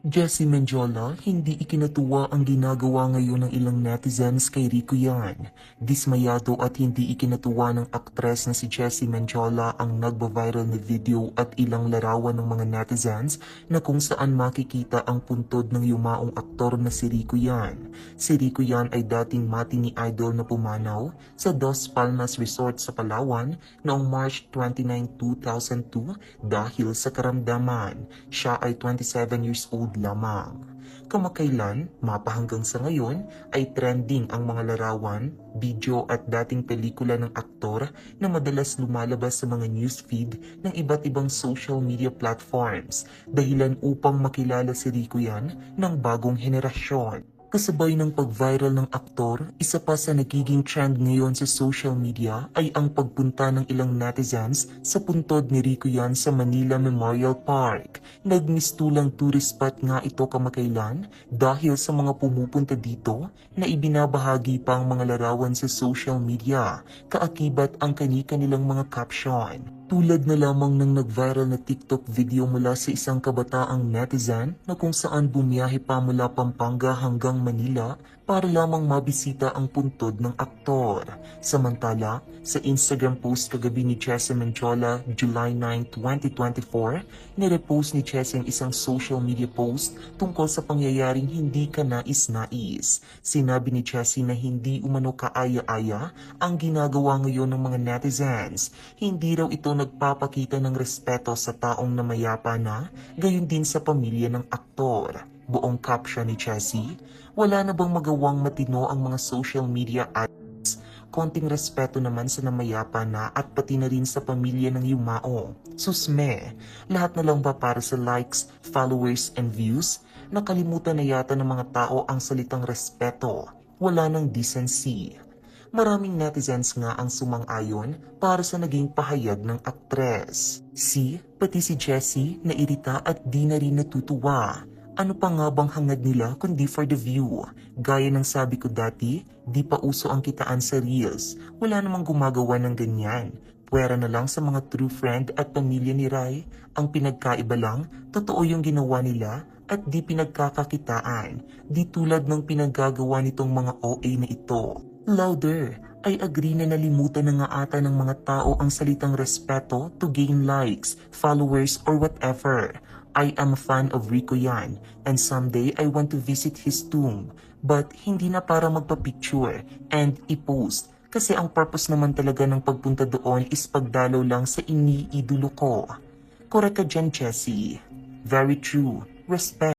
Jessie Mendiola, hindi ikinatuwa ang ginagawa ngayon ng ilang netizens kay Rico Yan. Dismayado at hindi ikinatuwa ng aktres na si Jessie Mendiola ang nagba-viral na video at ilang larawan ng mga netizens na kung saan makikita ang puntod ng yumaong aktor na si Rico Yan. Si Rico Yan ay dating matini idol na pumanaw sa Dos Palmas Resort sa Palawan noong March 29, 2002 dahil sa karamdaman. Siya ay 27 years old lamang. Kamakailan, mapa hanggang sa ngayon, ay trending ang mga larawan, video at dating pelikula ng aktor na madalas lumalabas sa mga newsfeed ng iba't ibang social media platforms, dahilan upang makilala si Rico Yan ng bagong henerasyon. Kasabay ng pag-viral ng aktor, isa pa sa nagiging trend ngayon sa social media ay ang pagpunta ng ilang netizens sa puntod ni Rico Yan sa Manila Memorial Park. Nagmistulang tourist spot nga ito kamakailan dahil sa mga pumupunta dito na ibinabahagi pa ang mga larawan sa social media, kaakibat ang kani-kanilang mga caption. Tulad na lamang ng nag-viral na TikTok video mula sa isang kabataang netizen na kung saan bumiyahe pa mula Pampanga hanggang Manila para lamang mabisita ang puntod ng aktor. Samantala, sa Instagram post kagabi ni Jessie Mendiola, July 9, 2024, nirepost ni Jessie ang isang social media post tungkol sa pangyayaring hindi ka nais-nais. Sinabi ni Jessie na hindi umano kaaya-aya ang ginagawa ngayon ng mga netizens. Hindi raw ito nagpapakita ng respeto sa taong namayapa na, gayon din sa pamilya ng aktor. Buong caption ni Jessie, wala na bang magawang matino ang mga social media ads? Konting respeto naman sa namayapa na at pati na rin sa pamilya ng yumao. Susme, lahat na lang ba para sa likes, followers, and views? Nakalimutan na yata ng mga tao ang salitang respeto. Wala ng decency. Maraming netizens nga ang sumang-ayon para sa naging pahayag ng aktres. Pati si Jessie nairita at di na rin natutuwa. Ano pa nga bang hangad nila kundi for the view? Gaya ng sabi ko dati, di pa uso ang kitaan sa reels. Wala namang gumagawa ng ganyan. Pwera na lang sa mga true friend at pamilya ni Rai. Ang pinagkaiba lang, totoo yung ginawa nila at di pinagkakakitaan. Di tulad ng pinaggagawa nitong mga OA na ito. Louder, I agree na nalimutan na nga ata ng mga tao ang salitang respeto to gain likes, followers, or whatever. I am a fan of Rico Yan and someday I want to visit his tomb. But hindi na para magpa-picture and i-post kasi ang purpose naman talaga ng pagpunta doon is pagdalaw lang sa iniidolo ko. Correct ka dyan, Jessie. Very true. Respect.